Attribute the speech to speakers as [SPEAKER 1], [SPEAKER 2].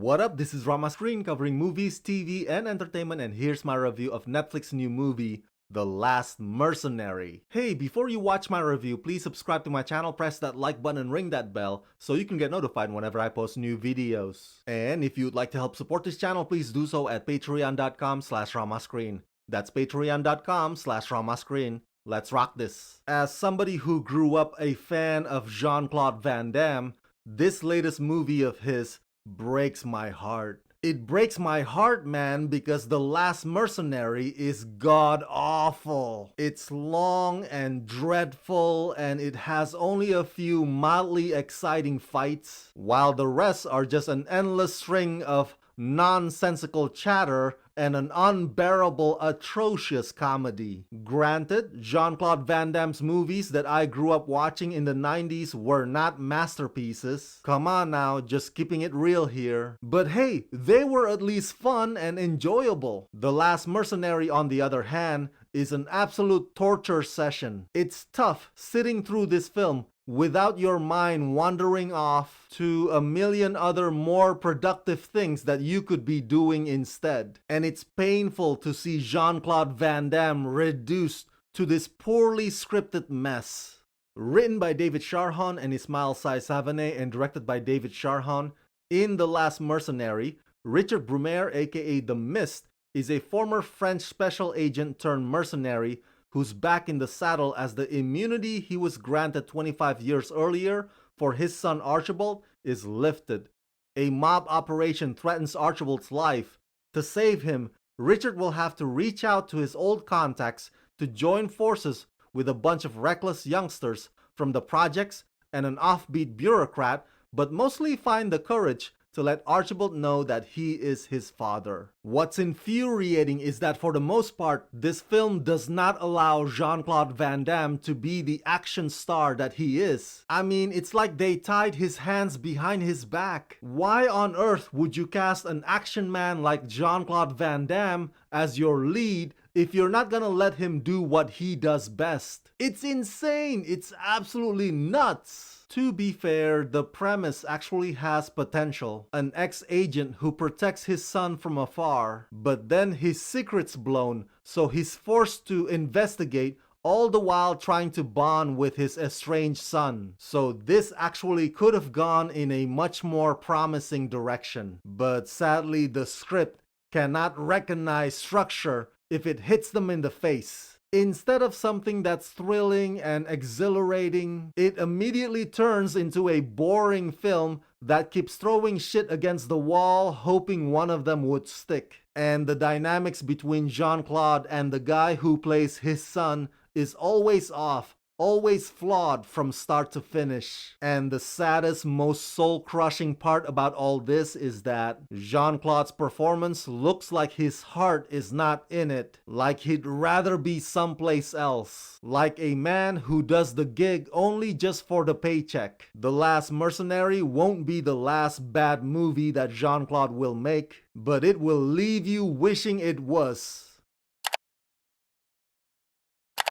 [SPEAKER 1] What up, this is Rama Screen covering movies, TV, and entertainment, and here's my review of Netflix's new movie, The Last Mercenary. Hey, before you watch my review, please subscribe to my channel, press that like button, and ring that bell so you can get notified whenever I post new videos. And if you'd like to help support this channel, please do so at patreon.com/ramascreen. That's patreon.com/ramascreen. Let's rock this. As somebody who grew up a fan of Jean-Claude Van Damme, this latest movie of his breaks my heart. It breaks my heart, man, because The Last Mercenary is god-awful. It's long and dreadful, and it has only a few mildly exciting fights, while the rest are just an endless string of nonsensical chatter and an unbearable, atrocious comedy. Granted, Jean-Claude Van Damme's movies that I grew up watching in the 90s were not masterpieces. Come on now, just keeping it real here. But hey, they were at least fun and enjoyable. The Last Mercenary, on the other hand, is an absolute torture session. It's tough sitting through this film without your mind wandering off to a million other more productive things that you could be doing instead. And it's painful to see Jean-Claude Van Damme reduced to this poorly scripted mess. Written by David Charhan and Ismail Saïd-Savané and directed by David Charhan, in The Last Mercenary, Richard Brumaire, aka The Mist, is a former French special agent turned mercenary who's back in the saddle as the immunity he was granted 25 years earlier for his son Archibald is lifted. A mob operation threatens Archibald's life. To save him, Richard will have to reach out to his old contacts to join forces with a bunch of reckless youngsters from the projects and an offbeat bureaucrat, but mostly find the courage to let Archibald know that he is his father. What's infuriating is that for the most part, this film does not allow Jean-Claude Van Damme to be the action star that he is. I mean, it's like they tied his hands behind his back. Why on earth would you cast an action man like Jean-Claude Van Damme as your lead if you're not gonna let him do what he does best? It's insane! It's absolutely nuts! To be fair, the premise actually has potential. An ex-agent who protects his son from afar, but then his secret's blown, so he's forced to investigate, all the while trying to bond with his estranged son. So this actually could have gone in a much more promising direction. But sadly, the script cannot recognize structure if it hits them in the face. Instead of something that's thrilling and exhilarating, it immediately turns into a boring film that keeps throwing shit against the wall, hoping one of them would stick. And the dynamics between Jean-Claude and the guy who plays his son is always off, always flawed from start to finish. And the saddest, most soul-crushing part about all this is that Jean-Claude's performance looks like his heart is not in it, like he'd rather be someplace else, like a man who does the gig only just for the paycheck. The Last Mercenary won't be the last bad movie that Jean-Claude will make, but it will leave you wishing it was.